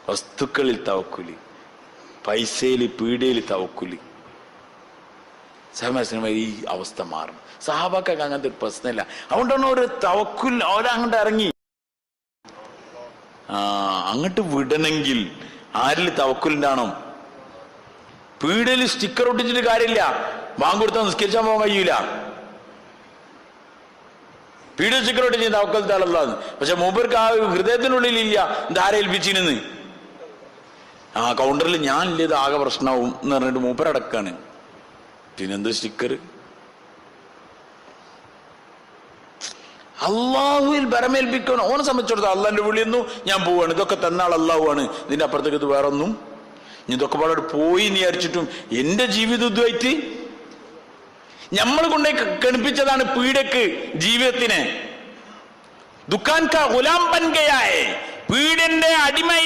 വസ്തുക്കളിൽ തവക്കുലി, പൈസയിൽ പീഡയിൽ തവക്കുലി. ഈ അവസ്ഥ മാറും. സഹാബാക്കൊക്കെ അങ്ങനത്തെ ഒരു പ്രശ്നമില്ല. അതുകൊണ്ടാണ് ഒരു തവക്കുൽ അവരങ്ങോട്ട് ഇറങ്ങി. അങ്ങോട്ട് വിടണമെങ്കിൽ ആരിൽ തവക്കുലുണ്ടാണോ? പീഡയിൽ സ്റ്റിക്കർ ഒട്ടിച്ചിട്ട് കാര്യമില്ല. ബാങ്ക് കൊടുത്താൽ നിസ്കരിച്ചാൽ പോകാൻ കഴിയൂല. പീഡിയ സ്റ്റിക്കർ ഒട്ടിച്ച് തവക്കൽ തള്ളാന്ന്. പക്ഷെ മൂപ്പർക്ക് ആ ഹൃദയത്തിനുള്ളിൽ ഇല്ല ധാര ഏൽപ്പിച്ചിരുന്ന്. കൗണ്ടറിൽ ഞാൻ ഇല്ലത് ആകെ പ്രശ്നമാവും എന്ന് പറഞ്ഞിട്ട് മൂപ്പരടക്കാണ്. പിന്നെന്ത് സ്റ്റിക്കർ? അള്ളാഹുവിൽ ബരമേൽപ്പിക്കണം. ഓനെ സംബന്ധിച്ചിടത്തോളം അള്ളാന്റെ വിളിയൊന്നും ഞാൻ പോവാണ്, ഇതൊക്കെ തന്നാൾ അള്ളാഹുവാണ്, ഇതിന്റെ അപ്പുറത്തേക്ക് ഇത് വേറെ ഒന്നും. ഇതൊക്കെ പാടെ പോയി എന്ന് വിചാരിച്ചിട്ടും എന്റെ ജീവിതം ഇതുമായിട്ട് നമ്മൾ കൊണ്ടേ കണിപ്പിച്ചതാണ് പീഡക്ക് ജീവിതത്തിനെ. ദുഃഖാൻ കാ ഗുലാം ബൻ ഗയാ ഹൈ, പീഡന്റെ അടിമ